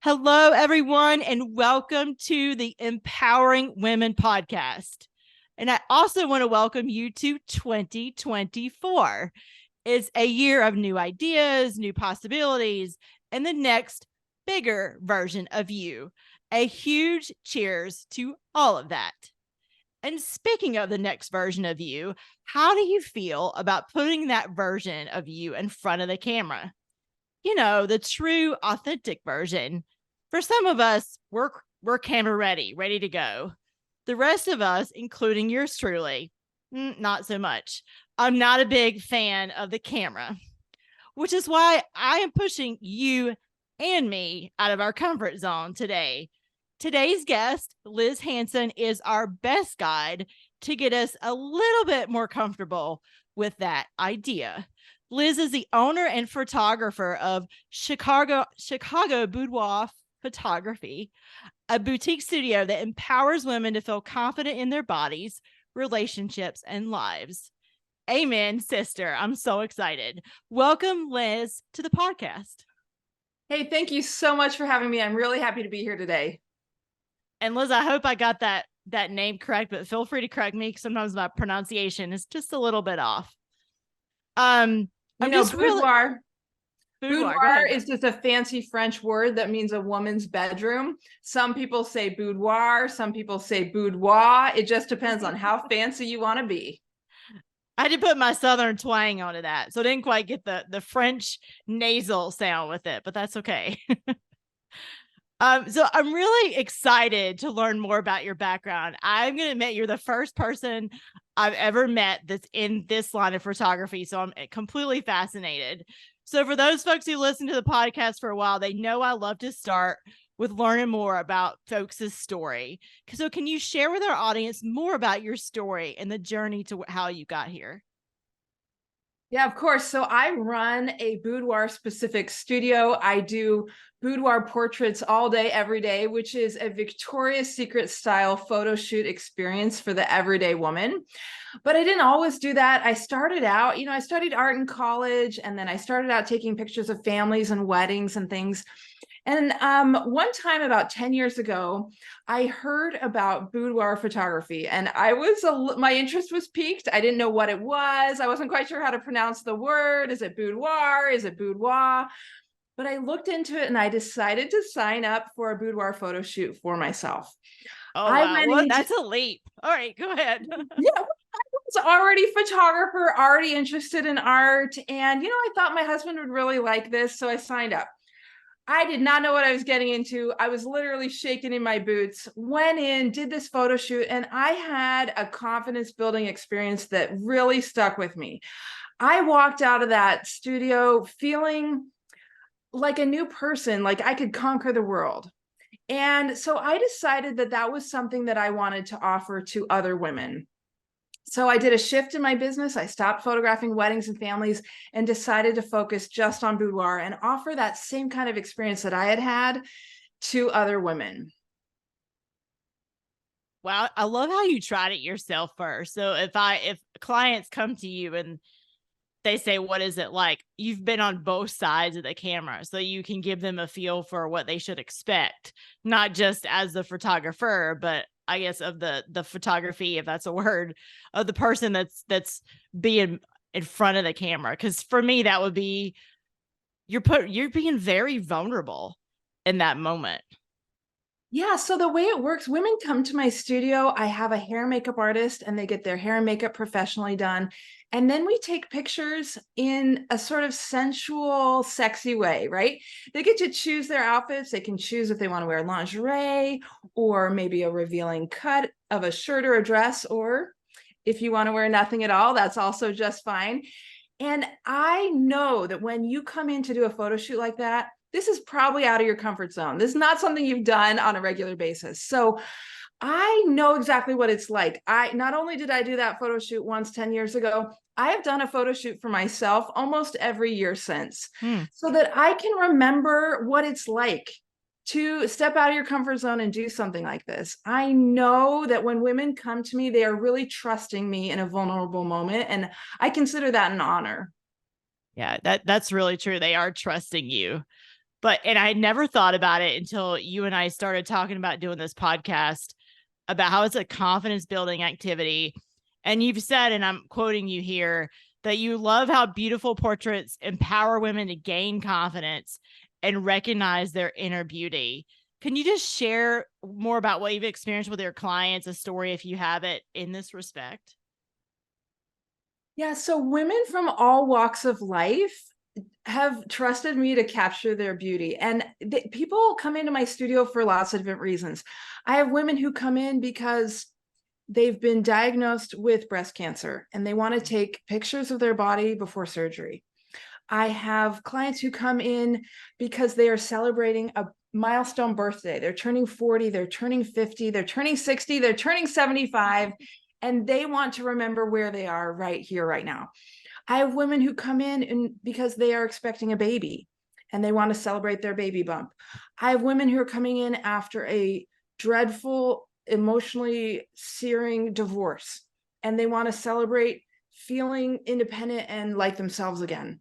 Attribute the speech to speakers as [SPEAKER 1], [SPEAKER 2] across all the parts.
[SPEAKER 1] Hello, everyone, and welcome to the Empowering Women podcast. And I also want to welcome you to 2024. It's a year of new ideas, new possibilities, and the next bigger version of you. A huge cheers to all of that. And speaking of the next version of you, how do you feel about putting that version of you in front of the camera? You know, the true, authentic version. For some of us, we're camera ready to go. The rest of us, including yours truly, not so much. I'm not a big fan of the camera, which is why I am pushing you and me out of our comfort zone today. Today's guest, Liz Hansen, is our best guide to get us a little bit more comfortable with that idea. Liz is the owner and photographer of Chicago Boudoir Photography, a boutique studio that empowers women to feel confident in their bodies, relationships, and lives. Amen, sister. I'm so excited. Welcome, Liz, to the podcast.
[SPEAKER 2] Hey, thank you so much for having me. I'm really happy to be here today.
[SPEAKER 1] And Liz, I hope I got that name correct, but feel free to correct me because sometimes my pronunciation is just a little bit off. I'm just
[SPEAKER 2] boudoir.
[SPEAKER 1] Boudoir.
[SPEAKER 2] Boudoir is just a fancy French word that means a woman's bedroom. Some people say boudoir, some people say boudoir. It just depends on how fancy you want to be.
[SPEAKER 1] I had to put my southern twang onto that, so I didn't quite get the French nasal sound with it, but that's okay. So I'm really excited to learn more about your background. I'm going to admit you're the first person I've ever met that's in this line of photography, so I'm completely fascinated. So for those folks who listen to the podcast for a while, they know I love to start with learning more about folks' story. So can you share with our audience more about your story and the journey to how you got here?
[SPEAKER 2] Yeah, of course. So I run a boudoir specific studio. I do boudoir portraits all day, every day, which is a Victoria's Secret style photo shoot experience for the everyday woman. But I didn't always do that. I started out, I studied art in college, and then I started out taking pictures of families and weddings and things. And one time about 10 years ago, I heard about boudoir photography, and my interest was piqued. I didn't know what it was. I wasn't quite sure how to pronounce the word. Is it boudoir? Is it boudoir? But I looked into it and I decided to sign up for a boudoir photo shoot for myself.
[SPEAKER 1] Oh, wow. Well, that's a leap. All right, go ahead.
[SPEAKER 2] Yeah, I was already a photographer, already interested in art. And, I thought my husband would really like this. So I signed up. I did not know what I was getting into. I was literally shaking in my boots, went in, did this photo shoot, and I had a confidence building experience that really stuck with me. I walked out of that studio feeling like a new person, like I could conquer the world. And so I decided that that was something that I wanted to offer to other women. So I did a shift in my business. I stopped photographing weddings and families and decided to focus just on boudoir and offer that same kind of experience that I had had to other women.
[SPEAKER 1] Wow, I love how you tried it yourself first. So if clients come to you and they say, what is it like? You've been on both sides of the camera, so you can give them a feel for what they should expect, not just as the photographer, but I guess of the photography, if that's a word, of the person that's being in front of the camera. Because for me, that would be you're being very vulnerable in that moment.
[SPEAKER 2] Yeah, so the way it works, women come to my studio. I have a hair and makeup artist, and they get their hair and makeup professionally done. And then we take pictures in a sort of sensual, sexy way, right? They get to choose their outfits. They can choose if they want to wear lingerie or maybe a revealing cut of a shirt or a dress, or if you want to wear nothing at all, that's also just fine. And I know that when you come in to do a photo shoot like that, this is probably out of your comfort zone. This is not something you've done on a regular basis. So I know exactly what it's like. Not only did I do that photo shoot once 10 years ago, I have done a photo shoot for myself almost every year since, so that I can remember what it's like to step out of your comfort zone and do something like this. I know that when women come to me, they are really trusting me in a vulnerable moment, and I consider that an honor.
[SPEAKER 1] Yeah, that's really true. They are trusting you. and I had never thought about it until you and I started talking about doing this podcast about how it's a confidence building activity. And you've said, and I'm quoting you here, that you love how beautiful portraits empower women to gain confidence and recognize their inner beauty. Can you just share more about what you've experienced with your clients, a story if you have it in this respect?
[SPEAKER 2] Yeah, so women from all walks of life have trusted me to capture their beauty. And people come into my studio for lots of different reasons. I have women who come in because they've been diagnosed with breast cancer and they want to take pictures of their body before surgery. I have clients who come in because they are celebrating a milestone birthday. They're turning 40, they're turning 50, they're turning 60, they're turning 75, and they want to remember where they are right here, right now. I have women who come in because they are expecting a baby and they want to celebrate their baby bump. I have women who are coming in after a dreadful, emotionally searing divorce and they want to celebrate feeling independent and like themselves again.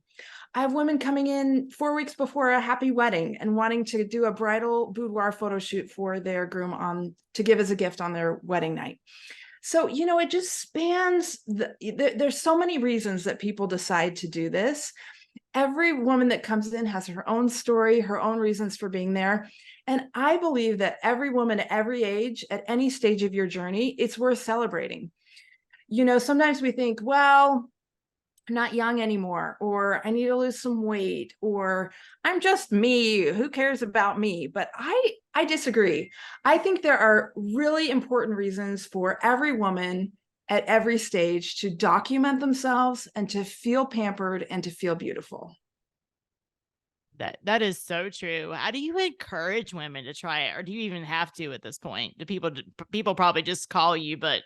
[SPEAKER 2] I have women coming in 4 weeks before a happy wedding and wanting to do a bridal boudoir photo shoot for their groom to give as a gift on their wedding night. So, it just spans there's so many reasons that people decide to do this. Every woman that comes in has her own story, her own reasons for being there. And I believe that every woman at every age, at any stage of your journey, it's worth celebrating. Sometimes we think, well, I'm not young anymore, or I need to lose some weight, or I'm just me. Who cares about me? But I disagree. I think there are really important reasons for every woman at every stage to document themselves and to feel pampered and to feel beautiful.
[SPEAKER 1] That is so true. How do you encourage women to try it, or do you even have to at this point? Do people probably just call you, but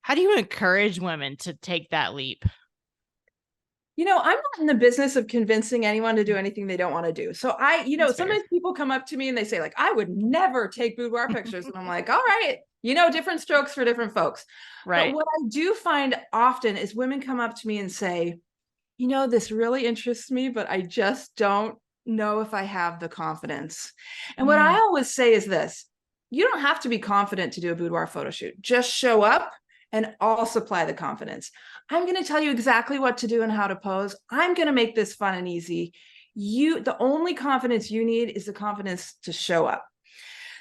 [SPEAKER 1] how do you encourage women to take that leap?
[SPEAKER 2] I'm not in the business of convincing anyone to do anything they don't want to do. So
[SPEAKER 1] That's fair.
[SPEAKER 2] sometimes people come up to me and they say, like, I would never take boudoir pictures. And I'm like, all right, different strokes for different folks. But
[SPEAKER 1] Right.
[SPEAKER 2] what I do find often is women come up to me and say, this really interests me, but I just don't know if I have the confidence. And what I always say is this: you don't have to be confident to do a boudoir photo shoot. Just show up and I'll supply the confidence. I'm going to tell you exactly what to do and how to pose. I'm going to make this fun and easy. The only confidence you need is the confidence to show up.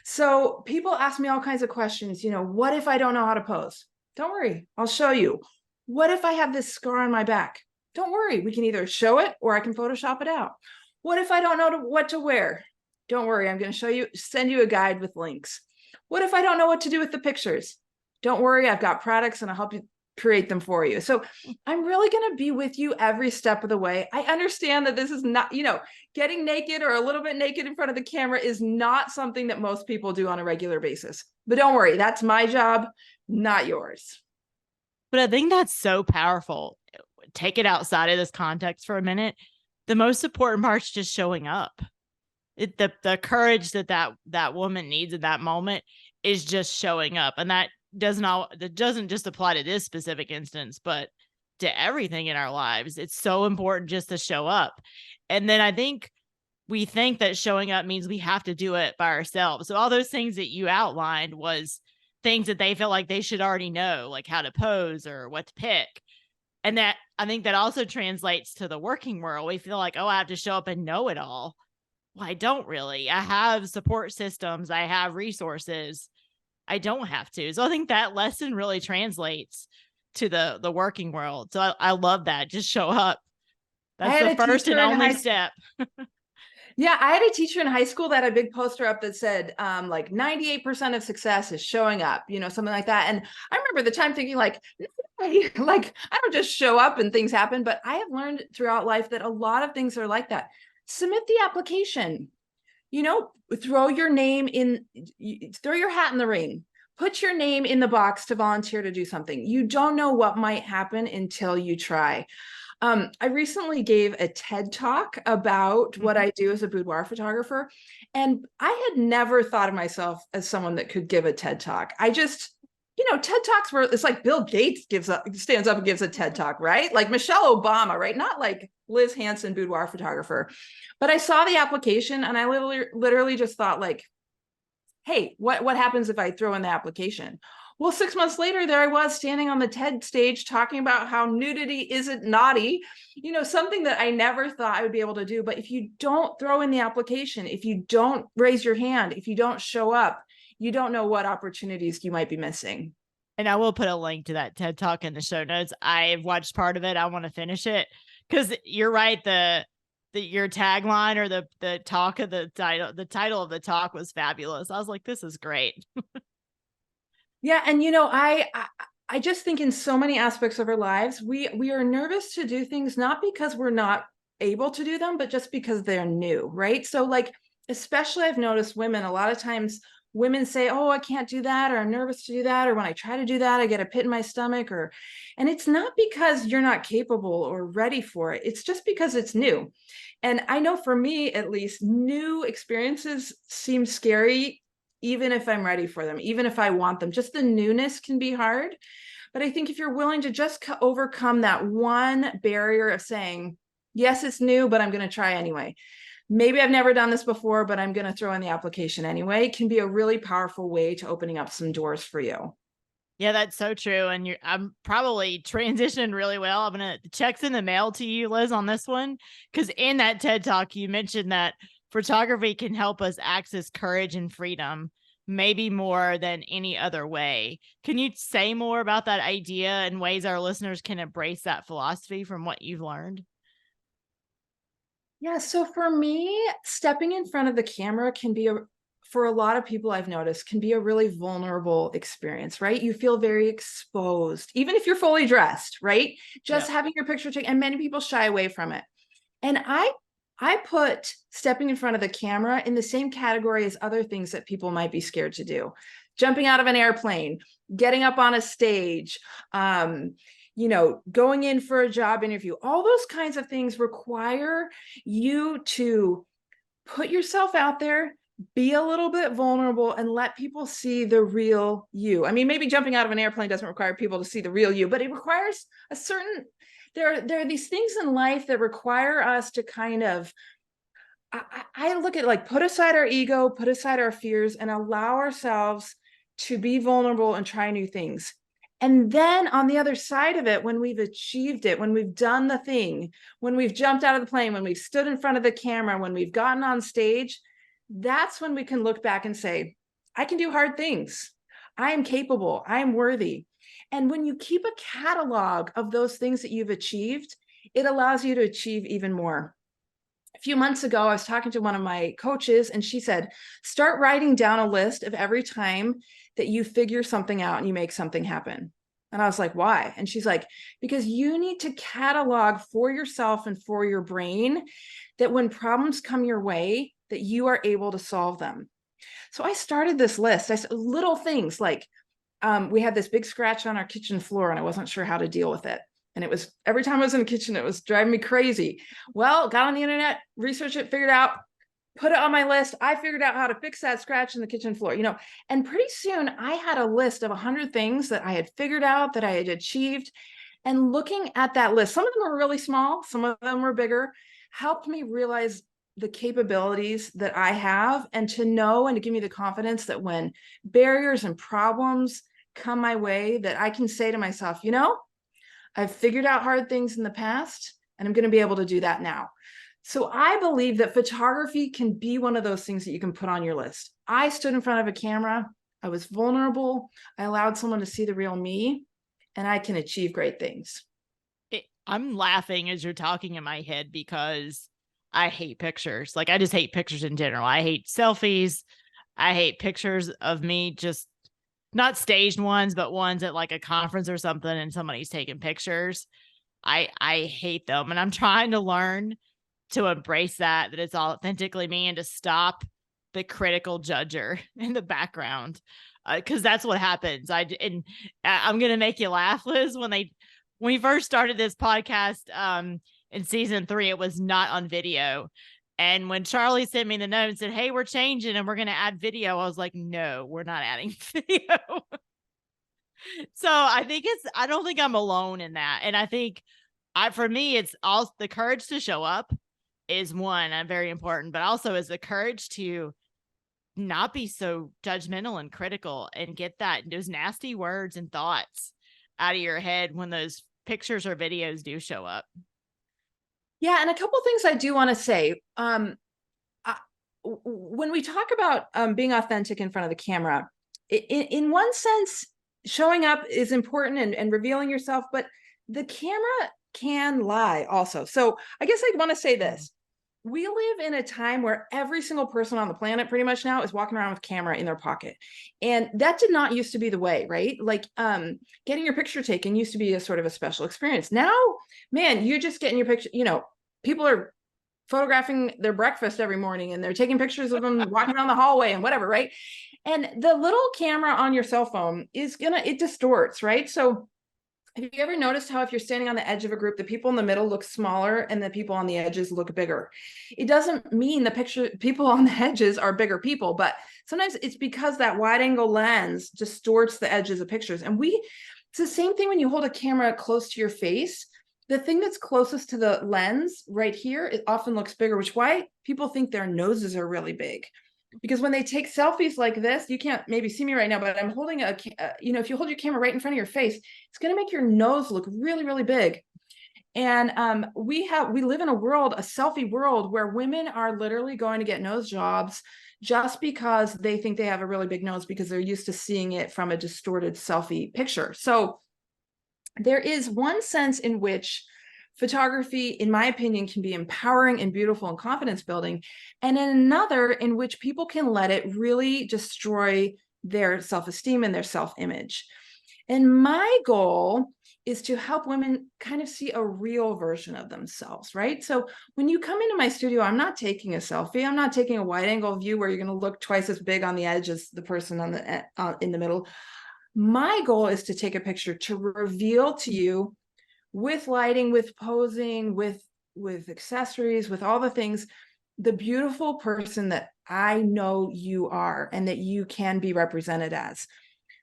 [SPEAKER 2] So people ask me all kinds of questions. What if I don't know how to pose? Don't worry, I'll show you. What if I have this scar on my back? Don't worry, we can either show it or I can Photoshop it out. What if I don't know what to wear? Don't worry, I'm going to send you a guide with links. What if I don't know what to do with the pictures? Don't worry, I've got products and I'll help you create them for you. So I'm really going to be with you every step of the way. I understand that this is not, getting naked or a little bit naked in front of the camera is not something that most people do on a regular basis. But don't worry, that's my job, not yours.
[SPEAKER 1] But I think that's so powerful. Take it outside of this context for a minute. The most important part is just showing up. The courage that woman needs in that moment is just showing up. And that doesn't just apply to this specific instance, but to everything in our lives. It's so important just to show up. And then I think we think that showing up means we have to do it by ourselves. So all those things that you outlined was things that they felt like they should already know, like how to pose or what to pick. And that I think that also translates to the working world. We feel like, oh, I have to show up and know it all. Well, I don't really. I have support systems. I have resources. I don't have to. So I think that lesson really translates to the working world. So I love that. Just show up. That's the first and only step.
[SPEAKER 2] Yeah, I had a teacher in high school that had a big poster up that said, like 98% of success is showing up, something like that. And I remember the time thinking like I don't just show up and things happen, but I have learned throughout life that a lot of things are like that. Submit the application, throw your name in, throw your hat in the ring, put your name in the box to volunteer to do something. You don't know what might happen until you try. I recently gave a TED talk about what I do as a boudoir photographer, and I had never thought of myself as someone that could give a TED talk. TED Talks where it's like Bill Gates stands up and gives a TED Talk, right? Like Michelle Obama, right? Not like Liz Hansen, boudoir photographer. But I saw the application and I literally just thought like, hey, what happens if I throw in the application? Well, 6 months later, there I was standing on the TED stage talking about how nudity isn't naughty, something that I never thought I would be able to do. But if you don't throw in the application, if you don't raise your hand, if you don't show up, you don't know what opportunities you might be missing.
[SPEAKER 1] And I will put a link to that TED Talk in the show notes. I've watched part of it. I want to finish it because you're right. Your tagline or the talk of the title of the talk was fabulous. I was like, this is great.
[SPEAKER 2] Yeah, and I just think in so many aspects of our lives, we are nervous to do things not because we're not able to do them, but just because they're new, right? So like, especially I've noticed women, a lot of times women say, oh, I can't do that, or I'm nervous to do that, or when I try to do that, I get a pit in my stomach, and it's not because you're not capable or ready for it. It's just because it's new. And I know for me, at least, new experiences seem scary, even if I'm ready for them, even if I want them. Just the newness can be hard. But I think if you're willing to just overcome that one barrier of saying, yes, it's new, but I'm going to try anyway. Maybe I've never done this before, but I'm going to throw in the application anyway, can be a really powerful way to opening up some doors for you.
[SPEAKER 1] Yeah, that's so true. And I'm probably transitioning really well. I'm going to checks in the mail to you, Liz, on this one. Because in that TED Talk, you mentioned that photography can help us access courage and freedom, maybe more than any other way. Can you say more about that idea and ways our listeners can embrace that philosophy from what you've learned?
[SPEAKER 2] Yeah, so for me, stepping in front of the camera can be for a lot of people I've noticed, can be a really vulnerable experience, right? You feel very exposed, even if you're fully dressed, right? Just having your picture taken, and many people shy away from it. And I put stepping in front of the camera in the same category as other things that people might be scared to do. Jumping out of an airplane, getting up on a stage, going in for a job interview. All those kinds of things require you to put yourself out there, be a little bit vulnerable, and let people see the real you. I mean, maybe jumping out of an airplane doesn't require people to see the real you, but it requires a certain, there are these things in life that require us to kind of, I look at like put aside our ego, put aside our fears, and allow ourselves to be vulnerable and try new things. And then on the other side of it, when we've achieved it, when we've done the thing, when we've jumped out of the plane, when we've stood in front of the camera, when we've gotten on stage, that's when we can look back and say, I can do hard things. I am capable. I am worthy. And when you keep a catalog of those things that you've achieved, it allows you to achieve even more. A few months ago, I was talking to one of my coaches, and she said, start writing down a list of every time that you figure something out and you make something happen. And I was like, why? And she's like, because you need to catalog for yourself and for your brain that when problems come your way, that you are able to solve them. So I started this list. I said little things like we had this big scratch on our kitchen floor and I wasn't sure how to deal with it. And it was every time I was in the kitchen, it was driving me crazy. Well, got on the internet, researched it, figured out, put it on my list. I figured out how to fix that scratch in the kitchen floor, and pretty soon I had a list of 100 things that I had figured out, that I had achieved. And looking at that list, some of them were really small, some of them were bigger, helped me realize the capabilities that I have and to know and to give me the confidence that when barriers and problems come my way, that I can say to myself, I've figured out hard things in the past and I'm going to be able to do that now. So I believe that photography can be one of those things that you can put on your list. I stood in front of a camera. I was vulnerable. I allowed someone to see the real me, and I can achieve great things.
[SPEAKER 1] I'm laughing as you're talking in my head because I hate pictures. Like I just hate pictures in general. I hate selfies. I hate pictures of me, just not staged ones, but ones at like a conference or something and somebody's taking pictures. I hate them. And I'm trying to learn to embrace that it's authentically me and to stop the critical judger in the background. Cause that's what happens. I'm going to make you laugh, Liz. When we first started this podcast, in season 3, it was not on video. And when Charlie sent me the note and said, hey, we're changing and we're going to add video, I was like, no, we're not adding video. So I don't think I'm alone in that. And I think for me, it's all the courage to show up is one, very important, but also is the courage to not be so judgmental and critical and get those nasty words and thoughts out of your head when those pictures or videos do show up.
[SPEAKER 2] Yeah, and a couple things I do want to say. When we talk about being authentic in front of the camera, in one sense, showing up is important and revealing yourself, but the camera can lie also. So I guess I'd want to say this. We live in a time where every single person on the planet pretty much now is walking around with a camera in their pocket. And that did not used to be the way, right? Like getting your picture taken used to be a sort of a special experience. Now, man, you're just getting your picture, people are photographing their breakfast every morning and they're taking pictures of them walking around the hallway and whatever, right? And the little camera on your cell phone it distorts, right? So have you ever noticed how if you're standing on the edge of a group, the people in the middle look smaller and the people on the edges look bigger? It doesn't mean people on the edges are bigger people, but sometimes it's because that wide angle lens distorts the edges of pictures. And it's the same thing when you hold a camera close to your face. The thing that's closest to the lens right here, it often looks bigger, which is why people think their noses are really big. Because when they take selfies like this, you can't maybe see me right now, but I'm holding if you hold your camera right in front of your face, it's going to make your nose look really, really big. And we live in a selfie world where women are literally going to get nose jobs just because they think they have a really big nose because they're used to seeing it from a distorted selfie picture. So there is one sense in which photography, in my opinion, can be empowering and beautiful and confidence building, and in another in which people can let it really destroy their self-esteem and their self-image. And my goal is to help women kind of see a real version of themselves, right? So when you come into my studio, I'm not taking a selfie. I'm not taking a wide angle view where you're going to look twice as big on the edge as the person in the middle. My goal is to take a picture to reveal to you, with lighting, with posing, with accessories, with all the things, the beautiful person that I know you are and that you can be represented as.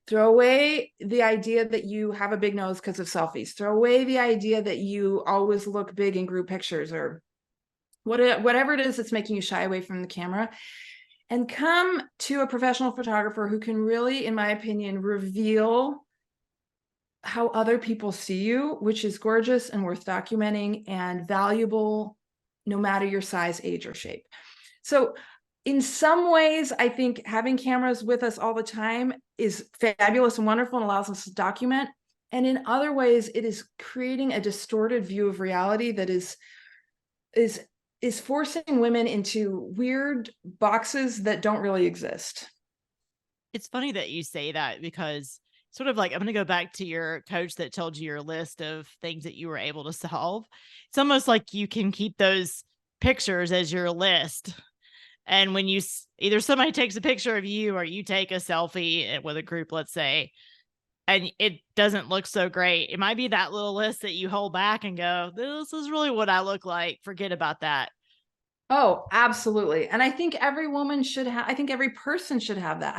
[SPEAKER 2] Throw away the idea that you have a big nose because of selfies. Throw away the idea that you always look big in group pictures or whatever it is that's making you shy away from the camera. And come to a professional photographer who can really, in my opinion, reveal how other people see you, which is gorgeous and worth documenting and valuable, no matter your size, age, or shape. So in some ways, I think having cameras with us all the time is fabulous and wonderful and allows us to document. And in other ways, it is creating a distorted view of reality that is forcing women into weird boxes that don't really exist.
[SPEAKER 1] It's funny that you say that because sort of like, I'm going to go back to your coach that told you your list of things that you were able to solve. It's almost like you can keep those pictures as your list. And when either somebody takes a picture of you or you take a selfie with a group, let's say, and it doesn't look so great, it might be that little list that you hold back and go, this is really what I look like. Forget about that.
[SPEAKER 2] Oh, absolutely. And I think every woman should have, I think every person should have that.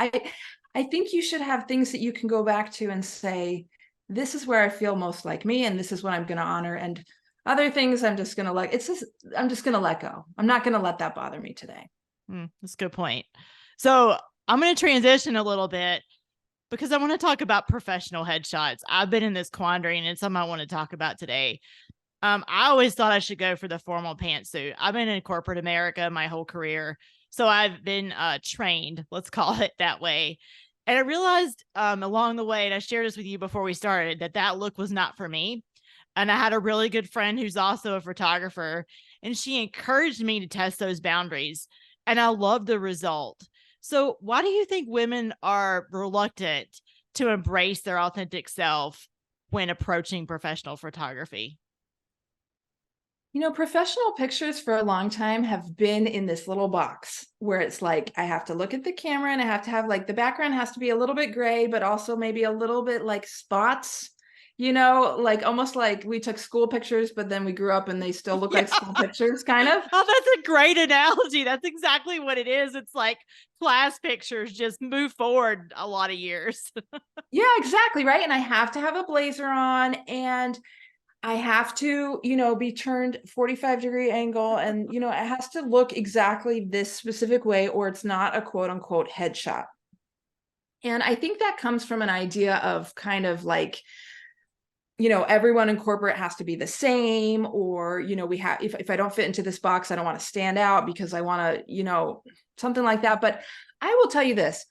[SPEAKER 2] I think you should have things that you can go back to and say, this is where I feel most like me, and this is what I'm going to honor. And other things I'm just going to I'm just going to let go. I'm not going to let that bother me today.
[SPEAKER 1] That's a good point. So I'm going to transition a little bit because I want to talk about professional headshots. I've been in this quandary and it's something I want to talk about today. I always thought I should go for the formal pantsuit. I've been in corporate America my whole career, so I've been trained, let's call it that way. And I realized along the way, and I shared this with you before we started, that look was not for me. And I had a really good friend who's also a photographer, and she encouraged me to test those boundaries. And I love the result. So why do you think women are reluctant to embrace their authentic self when approaching professional photography?
[SPEAKER 2] Professional pictures for a long time have been in this little box where it's like, I have to look at the camera and I have to have like the background has to be a little bit gray, but also maybe a little bit like spots, like almost like we took school pictures, but then we grew up and they still look
[SPEAKER 1] Yeah.
[SPEAKER 2] like school pictures, kind of.
[SPEAKER 1] Oh, that's a great analogy. That's exactly what it is. It's like class pictures just move forward a lot of years.
[SPEAKER 2] Yeah, exactly. Right. And I have to have a blazer on, and I have to, be turned 45-degree angle, and, it has to look exactly this specific way, or it's not a quote unquote headshot. And I think that comes from an idea of kind of like, everyone in corporate has to be the same, or, we have, if I don't fit into this box, I don't want to stand out because I want to, something like that. But I will tell you this,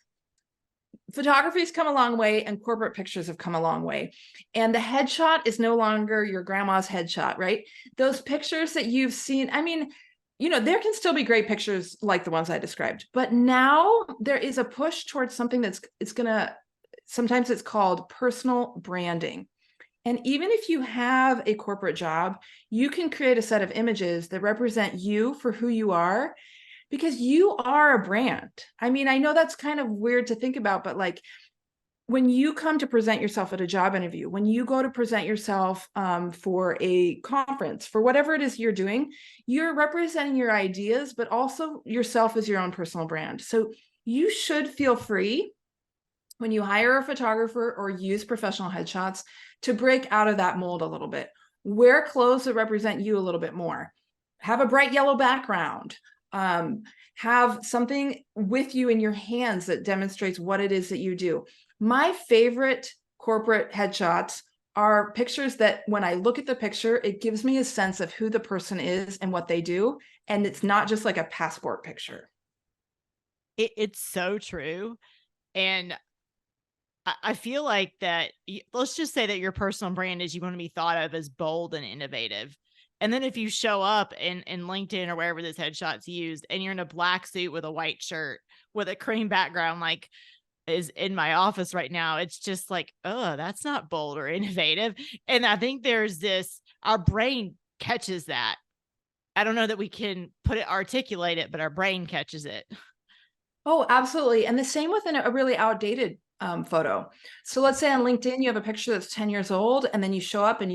[SPEAKER 2] photography's come a long way and corporate pictures have come a long way. And the headshot is no longer your grandma's headshot, right? Those pictures that you've seen, I mean, there can still be great pictures like the ones I described, but now there is a push towards something sometimes it's called personal branding. And even if you have a corporate job, you can create a set of images that represent you for who you are, because you are a brand. I mean, I know that's kind of weird to think about, but like when you come to present yourself at a job interview, when you go to present yourself for a conference, for whatever it is you're doing, you're representing your ideas, but also yourself as your own personal brand. So you should feel free when you hire a photographer or use professional headshots to break out of that mold a little bit. Wear clothes that represent you a little bit more. Have a bright yellow background. Have something with you in your hands that demonstrates what it is that you do. My favorite corporate headshots are pictures that when I look at the picture, it gives me a sense of who the person is and what they do. And it's not just like a passport picture.
[SPEAKER 1] It's so true. And I feel like that, let's just say that your personal brand is you want to be thought of as bold and innovative. And then if you show up in LinkedIn or wherever this headshot's used and you're in a black suit with a white shirt with a cream background, like is in my office right now, it's just like, oh, that's not bold or innovative. And I think there's this, our brain catches that. I don't know that we can articulate it, but our brain catches it.
[SPEAKER 2] Oh, absolutely. And the same with a really outdated photo. So let's say on LinkedIn, you have a picture that's 10 years old, and then you show up and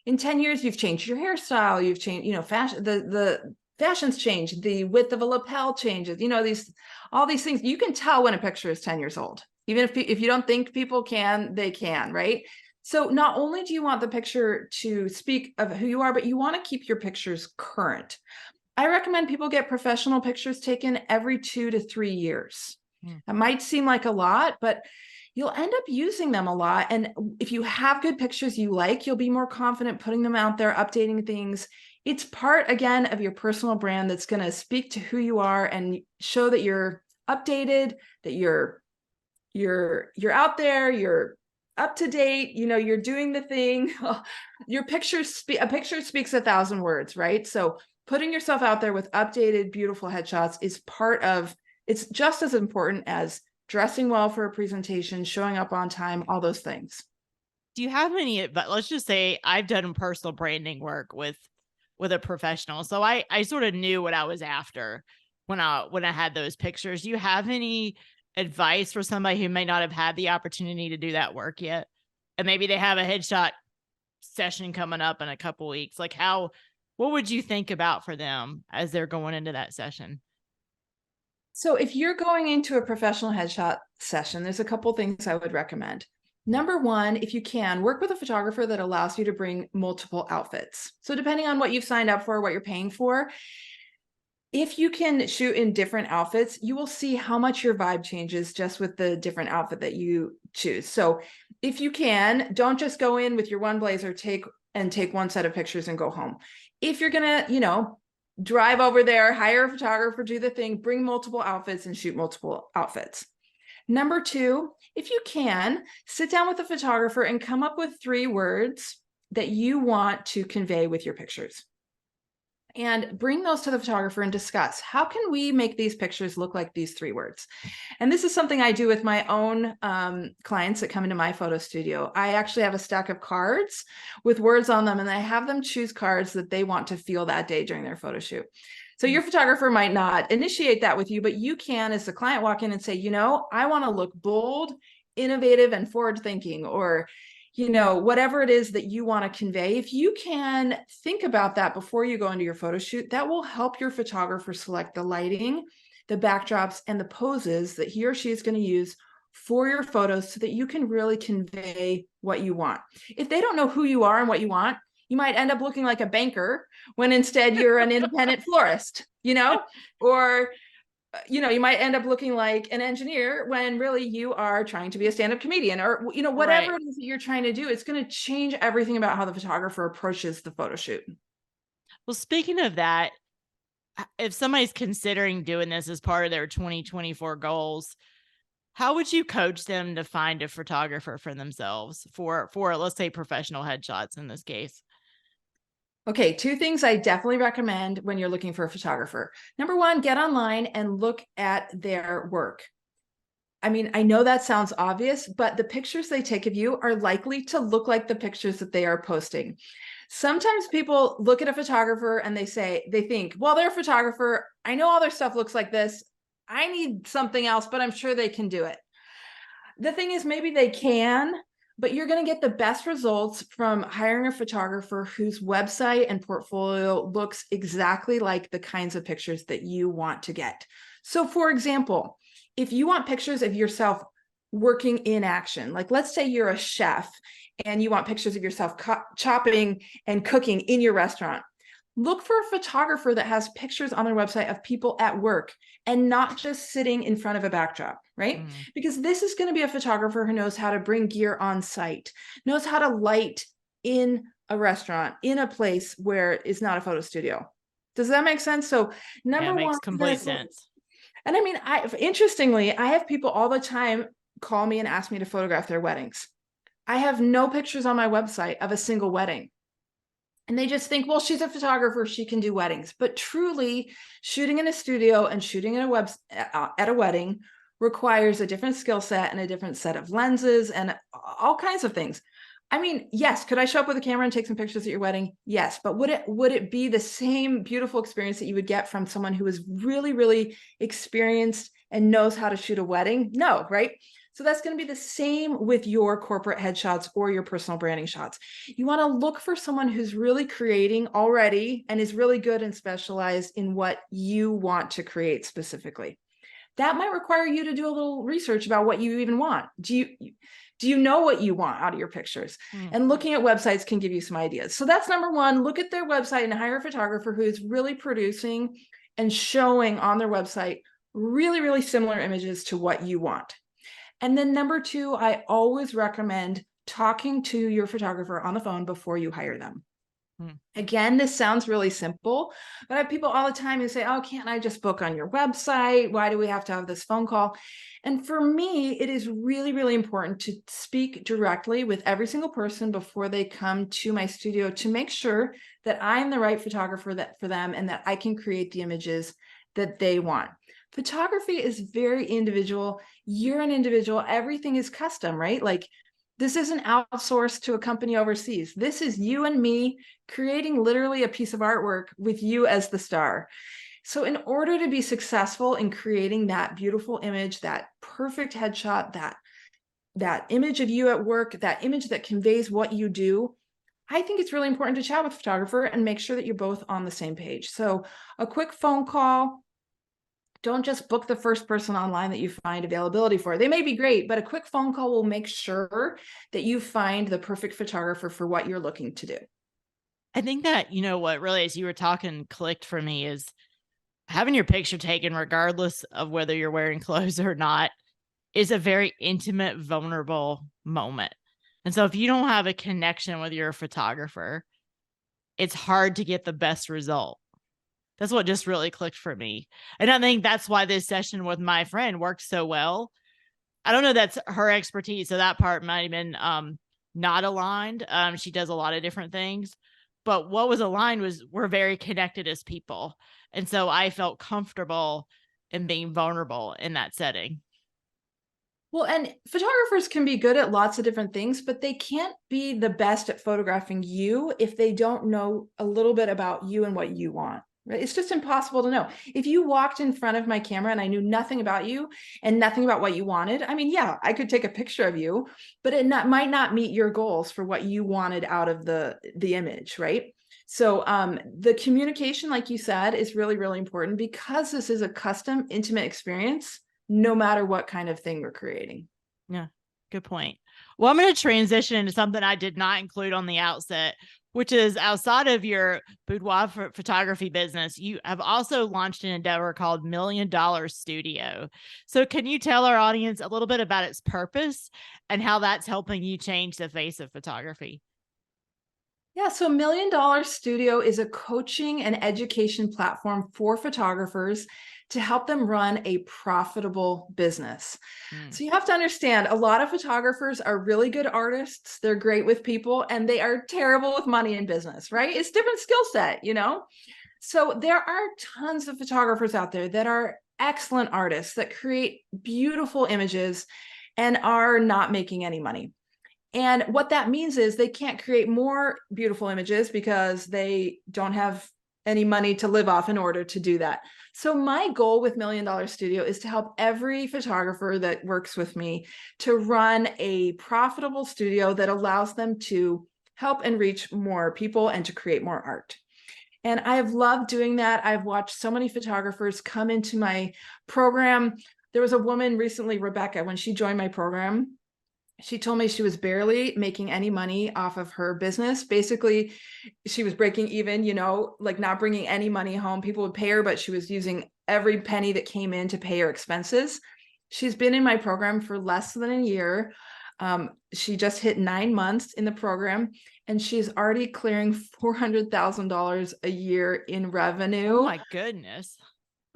[SPEAKER 2] in 10 years, you've changed your hairstyle, you've changed, fashion, the fashion's changed, the width of a lapel changes, all these things. You can tell when a picture is 10 years old. Even if you don't think people can, they can, right? So not only do you want the picture to speak of who you are, but you want to keep your pictures current. I recommend people get professional pictures taken every 2 to 3 years. That might seem like a lot, but you'll end up using them a lot. And if you have good pictures you like, you'll be more confident putting them out there, updating things. It's part, again, of your personal brand that's going to speak to who you are and show that you're updated, that you're out there, you're up to date, you're doing the thing. A picture speaks 1,000 words, right? So putting yourself out there with updated, beautiful headshots is it's just as important as dressing well for a presentation, showing up on time, all those things.
[SPEAKER 1] Do you have any, but let's just say I've done personal branding work with a professional. So I sort of knew what I was after when I had those pictures. Do you have any advice for somebody who may not have had the opportunity to do that work yet? And maybe they have a headshot session coming up in a couple weeks. Like what would you think about for them as they're going into that session?
[SPEAKER 2] So if you're going into a professional headshot session, there's a couple things I would recommend. Number one, if you can, work with a photographer that allows you to bring multiple outfits. So depending on what you've signed up for, what you're paying for, if you can shoot in different outfits, you will see how much your vibe changes just with the different outfit that you choose. So if you can, don't just go in with your one blazer, take one set of pictures and go home. If you're going to, drive over there, hire a photographer, do the thing, bring multiple outfits and shoot multiple outfits. Number two, if you can, sit down with a photographer and come up with 3 words that you want to convey with your pictures. And bring those to the photographer and discuss, how can we make these pictures look like these 3 words? And this is something I do with my own clients that come into my photo studio. I actually have a stack of cards with words on them, and I have them choose cards that they want to feel that day during their photo shoot. So your photographer might not initiate that with you, but you can, as the client, walk in and say, I want to look bold, innovative, and forward thinking, or whatever it is that you want to convey. If you can think about that before you go into your photo shoot, that will help your photographer select the lighting, the backdrops, and the poses that he or she is going to use for your photos so that you can really convey what you want. If they don't know who you are and what you want, you might end up looking like a banker when instead you're an independent florist, or you might end up looking like an engineer when really you are trying to be a stand-up comedian, or whatever
[SPEAKER 1] Right.
[SPEAKER 2] it is that you're trying to do. It's going to change everything about how the photographer approaches the photo shoot.
[SPEAKER 1] Well, speaking of that, if somebody's considering doing this as part of their 2024 goals, how would you coach them to find a photographer for themselves for let's say professional headshots in this case?
[SPEAKER 2] Okay, two things I definitely recommend when you're looking for a photographer. Number one, get online and look at their work. I mean, I know that sounds obvious, but the pictures they take of you are likely to look like the pictures that they are posting. Sometimes people look at a photographer and they think, well, they're a photographer. I know all their stuff looks like this. I need something else, but I'm sure they can do it. The thing is, maybe they can, but you're going to get the best results from hiring a photographer whose website and portfolio looks exactly like the kinds of pictures that you want to get. So, for example, if you want pictures of yourself working in action, like let's say you're a chef and you want pictures of yourself chopping and cooking in your restaurant, look for a photographer that has pictures on their website of people at work and not just sitting in front of a backdrop, right? Because this is going to be a photographer who knows how to bring gear on site, knows how to light in a restaurant, in a place where it's not a photo studio. Does that make sense? So
[SPEAKER 1] Yeah,
[SPEAKER 2] number
[SPEAKER 1] it
[SPEAKER 2] one,
[SPEAKER 1] makes complete sense.
[SPEAKER 2] and I mean, interestingly, I have people all the time call me and ask me to photograph their weddings. I have no pictures on my website of a single wedding. And they just think, well, she's a photographer, she can do weddings. But truly, shooting in a studio and shooting at a wedding requires a different skill set and a different set of lenses and all kinds of things. I mean, yes, could I show up with a camera and take some pictures at your wedding? Yes, but would it be the same beautiful experience that you would get from someone who is really, really experienced and knows how to shoot a wedding? No, right? So that's going to be the same with your corporate headshots or your personal branding shots. You want to look for someone who's really creating already and is really good and specialized in what you want to create specifically. That might require you to do a little research about what you even want. Do you know what you want out of your pictures? And looking at websites can give you some ideas. So that's number one, look at their website and hire a photographer who is really producing and showing on their website really, really similar images to what you want. And then number two, I always recommend talking to your photographer on the phone before you hire them. Again, this sounds really simple, but I have people all the time who say, oh, can't I just book on your website? Why do we have to have this phone call? And for me, it is really, really important to speak directly with every single person before they come to my studio to make sure that I'm the right photographer for them and that I can create the images that they want. Photography is very individual. You're an individual. Everything is custom, right? Like this isn't outsourced to a company overseas. This is you and me creating literally a piece of artwork with you as the star. So in order to be successful in creating that beautiful image, that perfect headshot, that image of you at work, that image that conveys what you do, I think it's really important to chat with a photographer and make sure that you're both on the same page. So a quick phone call. Don't just book the first person online that you find availability for. They may be great, but a quick phone call will make sure that you find the perfect photographer for what you're looking to do.
[SPEAKER 1] I think that, what really, as you were talking, clicked for me is having your picture taken, regardless of whether you're wearing clothes or not, is a very intimate, vulnerable moment. And so if you don't have a connection with your photographer, it's hard to get the best result. That's what just really clicked for me. And I think that's why this session with my friend worked so well. I don't know, that's her expertise. So that part might have been not aligned. She does a lot of different things. But what was aligned was we're very connected as people. And so I felt comfortable in being vulnerable in that setting.
[SPEAKER 2] Well, and photographers can be good at lots of different things, but they can't be the best at photographing you if they don't know a little bit about you and what you want. right? It's just impossible to know. If you walked in front of my camera and I knew nothing about you and nothing about what you wanted, I mean, yeah, I could take a picture of you, but might not meet your goals for what you wanted out of the image, right? So the communication, like you said, is really, really important because this is a custom, intimate experience, no matter what kind of thing we're creating.
[SPEAKER 1] Yeah, good point. Well, I'm going to transition into something I did not include on the outset, which is outside of your boudoir photography business, you have also launched an endeavor called $1 Million Studio. So, can you tell our audience a little bit about its purpose and how that's helping you change the face of photography?
[SPEAKER 2] Yeah, so $1 Million Studio is a coaching and education platform for photographers to help them run a profitable business.
[SPEAKER 1] Mm.
[SPEAKER 2] So you have to understand, a lot of photographers are really good artists. They're great with people, and they are terrible with money in business, right? It's different skill set, you know? So there are tons of photographers out there that are excellent artists that create beautiful images and are not making any money. And what that means is they can't create more beautiful images because they don't have any money to live off in order to do that. So my goal with $1 Million Studio is to help every photographer that works with me to run a profitable studio that allows them to help and reach more people and to create more art. And I have loved doing that. I've watched so many photographers come into my program. There was a woman recently, Rebecca, when she joined my program, she told me she was barely making any money off of her business. Basically, she was breaking even, you know, like not bringing any money home. People would pay her, but she was using every penny that came in to pay her expenses. She's been in my program for less than a year. She just hit 9 months in the program, and she's already clearing $400,000 a year in
[SPEAKER 1] Oh,
[SPEAKER 2] revenue.
[SPEAKER 1] my goodness.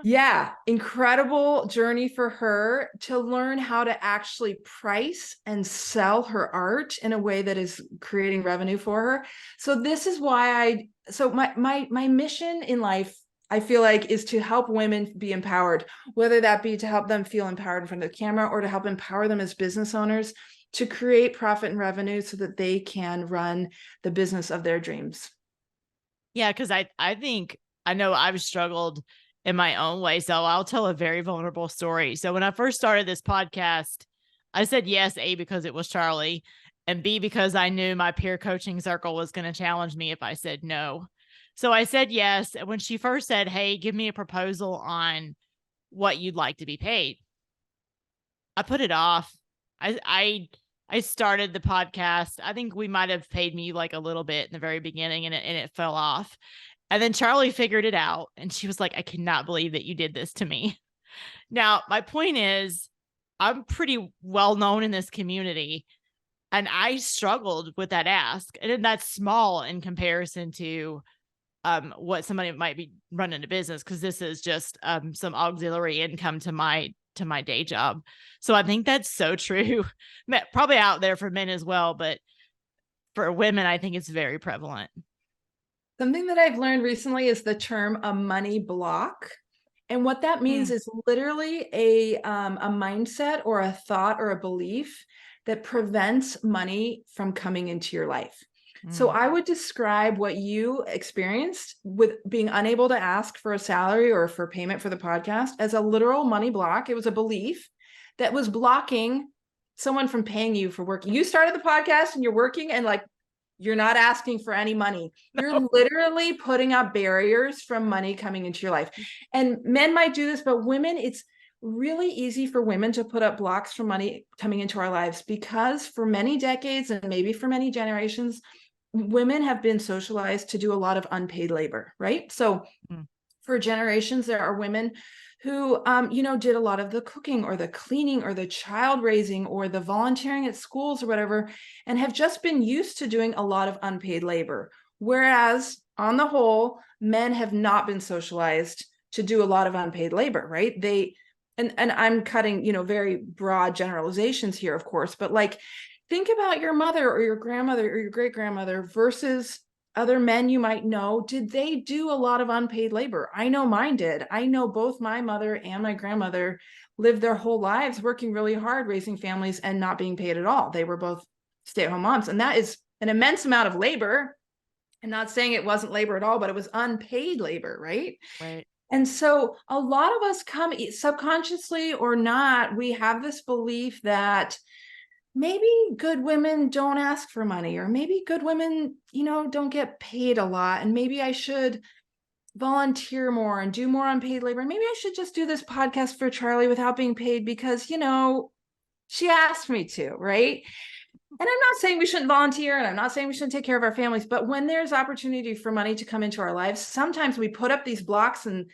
[SPEAKER 2] Yeah, incredible journey for her to learn how to actually price and sell her art in a way that is creating revenue for her. So this is why my mission in life, I feel like, is to help women be empowered, whether that be to help them feel empowered in front of the camera or to help empower them as business owners to create profit and revenue so that they can run the business of their dreams.
[SPEAKER 1] Yeah, because I think I know I've struggled in my own way. So I'll tell a very vulnerable story. So when I first started this podcast, I said yes, A, because it was Charlie, and B, because I knew my peer coaching circle was going to challenge me if I said no. So I said yes. And when she first said, "Hey, give me a proposal on what you'd like to be paid," I put it off. I started the podcast. I think we might have paid me like a little bit in the very beginning, and it fell off. And then Charlie figured it out, and she was like, "I cannot believe that you did this to me." Now, my point is, I'm pretty well known in this community, and I struggled with that ask. And that's small in comparison to what somebody might be running a business, because this is just some auxiliary income to my day job. So I think that's so true. Probably out there for men as well, but for women, I think it's very prevalent.
[SPEAKER 2] Something that I've learned recently is the term a money block. And what that means is literally a mindset or a thought or a belief that prevents money from coming into your life. So I would describe what you experienced with being unable to ask for a salary or for payment for the podcast as a literal money block. It was a belief that was blocking someone from paying you for working. You started the podcast and you're working, and like, you're not asking for any money. You're literally putting up barriers from money coming into your life. And men might do this, but women, it's really easy for women to put up blocks from money coming into our lives because for many decades and maybe for many generations, women have been socialized to do a lot of unpaid labor, right? So for generations, there are women who, did a lot of the cooking or the cleaning or the child raising or the volunteering at schools or whatever, and have just been used to doing a lot of unpaid labor. Whereas on the whole, men have not been socialized to do a lot of unpaid labor, right? And I'm cutting, very broad generalizations here, of course, but like, think about your mother or your grandmother or your great grandmother versus other men you might know. Did they do a lot of unpaid labor? I know mine did. I know both my mother and my grandmother lived their whole lives working really hard, raising families and not being paid at all. They were both stay-at-home moms. And that is an immense amount of labor. I'm not saying it wasn't labor at all, but it was unpaid labor, right?
[SPEAKER 1] Right.
[SPEAKER 2] And so a lot of us come subconsciously or not, we have this belief that maybe good women don't ask for money, or maybe good women, don't get paid a lot. And maybe I should volunteer more and do more unpaid labor. Maybe I should just do this podcast for Charlie without being paid because, she asked me to, right? And I'm not saying we shouldn't volunteer, and I'm not saying we shouldn't take care of our families, but when there's opportunity for money to come into our lives, sometimes we put up these blocks and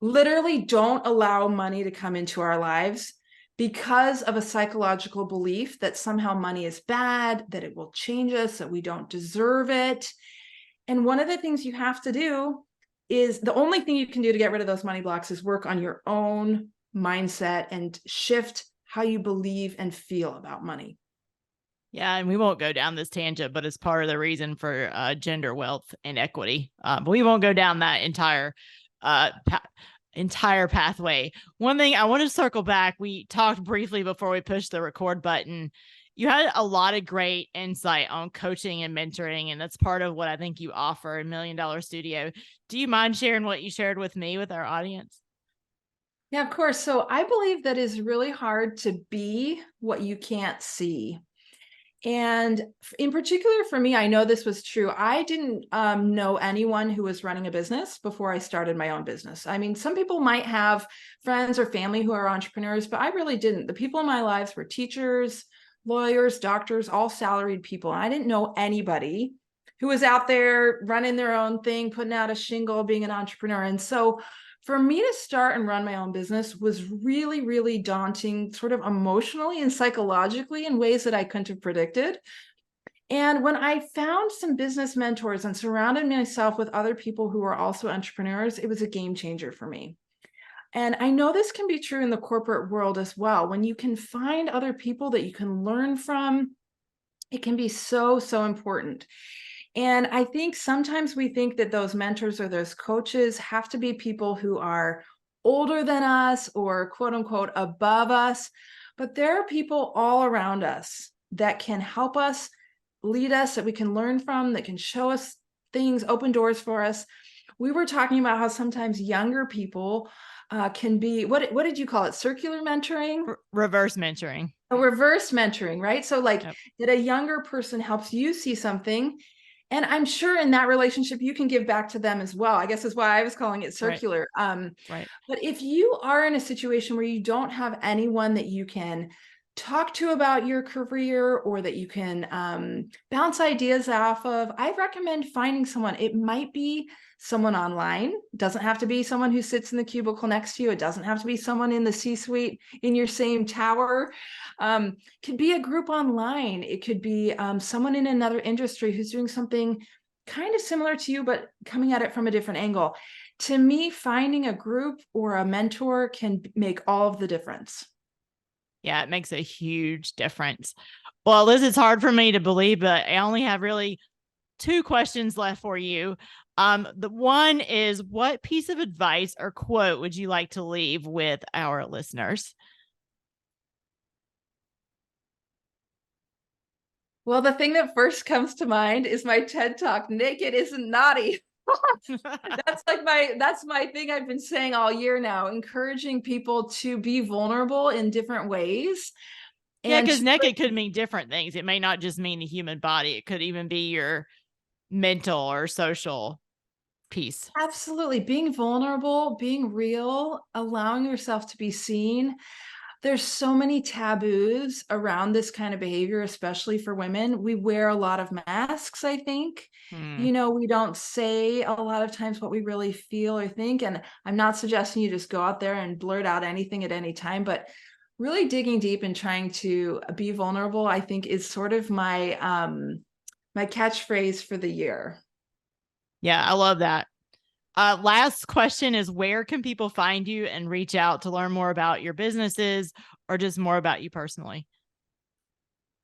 [SPEAKER 2] literally don't allow money to come into our lives because of a psychological belief that somehow money is bad, that it will change us, that we don't deserve it. And one of the things you have to do is, the only thing you can do to get rid of those money blocks is work on your own mindset and shift how you believe and feel about money.
[SPEAKER 1] Yeah, and we won't go down this tangent, but it's part of the reason for gender wealth and equity. But we won't go down that entire pathway. One thing I want to circle back, we talked briefly before we pushed the record button. You had a lot of great insight on coaching and mentoring, and that's part of what I think you offer in $1 Million Studio. Do you mind sharing what you shared with me, with our audience?
[SPEAKER 2] Yeah, of course. So I believe that it's really hard to be what you can't see. And in particular for me, I know this was true. I didn't know anyone who was running a business before I started my own business. I mean, some people might have friends or family who are entrepreneurs, but I really didn't. The people in my lives were teachers, lawyers, doctors, all salaried people. And I didn't know anybody who was out there running their own thing, putting out a shingle, being an entrepreneur. And so for me to start and run my own business was really, really daunting, sort of emotionally and psychologically, in ways that I couldn't have predicted. And when I found some business mentors and surrounded myself with other people who were also entrepreneurs, it was a game changer for me. And I know this can be true in the corporate world as well. When you can find other people that you can learn from, it can be so, so important. And I think sometimes we think that those mentors or those coaches have to be people who are older than us or quote unquote above us. But there are people all around us that can help us, lead us, that we can learn from, that can show us things, open doors for us. We were talking about how sometimes younger people can be, what did you call it? Circular mentoring?
[SPEAKER 1] Reverse mentoring.
[SPEAKER 2] A reverse mentoring, right? So like
[SPEAKER 1] Yep.
[SPEAKER 2] that a younger person helps you see something, and I'm sure in that relationship you can give back to them as well. I guess that's why I was calling it circular.
[SPEAKER 1] Right.
[SPEAKER 2] But if you are in a situation where you don't have anyone that you can talk to about your career, or that you can bounce ideas off of, I recommend finding someone. It might be someone online. It doesn't have to be someone who sits in the cubicle next to you. It doesn't have to be someone in the C-suite in your same tower. Could be a group online. It could be someone in another industry who's doing something kind of similar to you, but coming at it from a different angle. To me, finding a group or a mentor can make all of the difference.
[SPEAKER 1] Yeah, it makes a huge difference. Well, Liz, it's hard for me to believe, but I only have really 2 questions left for you. The one is, what piece of advice or quote would you like to leave with our listeners?
[SPEAKER 2] Well, the thing that first comes to mind is my TED Talk, naked isn't naughty. That's my thing I've been saying all year now, encouraging people to be vulnerable in different ways.
[SPEAKER 1] Yeah,
[SPEAKER 2] And
[SPEAKER 1] because naked could mean different things. It may not just mean the human body. It could even be your mental or social piece.
[SPEAKER 2] absolutely, being vulnerable, being real, allowing yourself to be seen. There's so many taboos around this kind of behavior, especially for women. We wear a lot of masks, I think.
[SPEAKER 1] Hmm.
[SPEAKER 2] We don't say a lot of times what we really feel or think. And I'm not suggesting you just go out there and blurt out anything at any time, but really digging deep and trying to be vulnerable, I think, is sort of my catchphrase for the year.
[SPEAKER 1] Yeah, I love that. Last question is, where can people find you and reach out to learn more about your businesses or just more about you personally?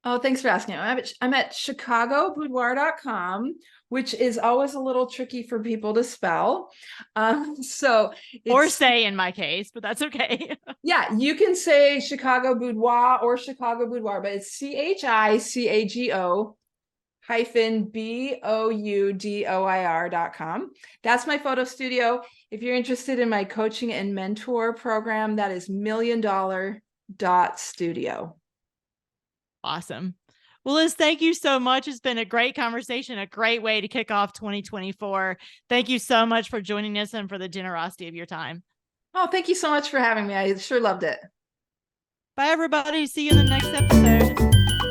[SPEAKER 2] Oh, thanks for asking. I'm at chicagoboudoir.com, which is always a little tricky for people to spell. So
[SPEAKER 1] Or
[SPEAKER 2] it's,
[SPEAKER 1] say in my case, but that's okay.
[SPEAKER 2] yeah, you can say Chicago Boudoir or Chicago Boudoir, but it's CHICAGO boudoir.com. That's my photo studio. If you're interested in my coaching and mentor program, that is $1,000,000.studio.
[SPEAKER 1] Awesome. Well, Liz, thank you so much. It's been a great conversation, a great way to kick off 2024. Thank you so much for joining us and for the generosity of your time.
[SPEAKER 2] Oh, thank you so much for having me. I sure loved it.
[SPEAKER 1] Bye, everybody. See you in the next episode.